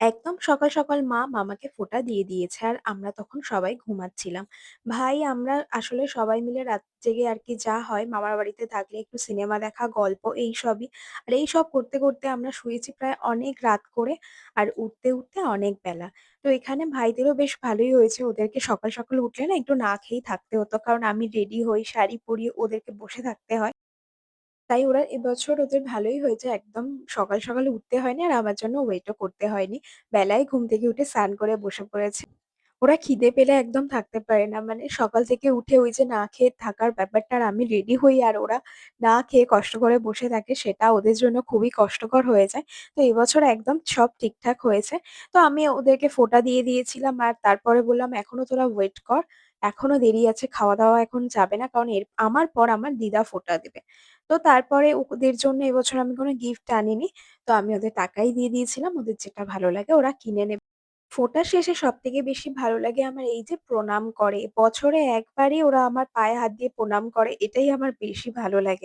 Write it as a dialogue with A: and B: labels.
A: একদম সকাল, সকাল মা মামাকে ফোঁটা দিয়ে দিয়েছে। আর আমরা তখন সবাই ঘুমাচ্ছিলাম। ভাই আমরা আসলে সবাই মিলে রাত জেগে আরকি যা হয় মামার বাড়িতে থাকলে একটু সিনেমা দেখা, গল্প এইসবই। আর এইসব করতে, করতে আমরা শুয়েছি প্রায় অনেক রাত করে। আর উঠতে, উঠতে অনেক বেলা। তো এখানে ভাইদেরও বেশ ভালোই হয়েছে। ওদেরকে সকাল, সকাল উঠলে না একটু না খেয়েই থাকতে হতো। কারণ আমি রেডি হই, শাড়ি পরি, ওদেরকে বসে থাকতে হয়। তাই ওরা এবছর ওদের ভালোই হয়েছে। একদম সকাল, সকাল উঠতে হয়নি আর আমার জন্য ওয়েটও করতে হয়নি। বেলায় ঘুম থেকে উঠে স্নান করে বসে পড়েছে। ওরা খিদে পেলে একদম থাকতে পারে না। মানে সকাল থেকে উঠে ওই যে না খেয়ে থাকার ব্যাপারটা আর আমি রেডি হই আর ওরা না খেয়ে কষ্ট করে বসে থাকে সেটা ওদের জন্য খুবই কষ্টকর হয়ে যায়। তো এবছর একদম সব ঠিকঠাক হয়েছে। তো আমি ওদেরকে ফোঁটা দিয়ে দিয়েছিলাম আর তারপরে বললাম, "এখনো তোরা ওয়েট কর। এখনো দেরি আছে। খাওয়া-দাওয়া এখন যাবে না।" কারণ আমার পর আমার দিদা ফোঁটা দিবে। তো তারপরে ওদের জন্য এবছর আমি কোনো গিফট আনিনি। তো আমি ওদের টাকাই দিয়ে দিয়েছিলাম। ওদের যেটা ভালো লাগে ওরা কিনে নেবে। ফোঁটা শেষে সবথেকে বেশি ভালো লাগে আমার এই যে প্রণাম করে। বছরে একবারই ওরা আমার পায়ে হাত দিয়ে প্রণাম করে। এটাই আমার বেশি ভালো লাগে।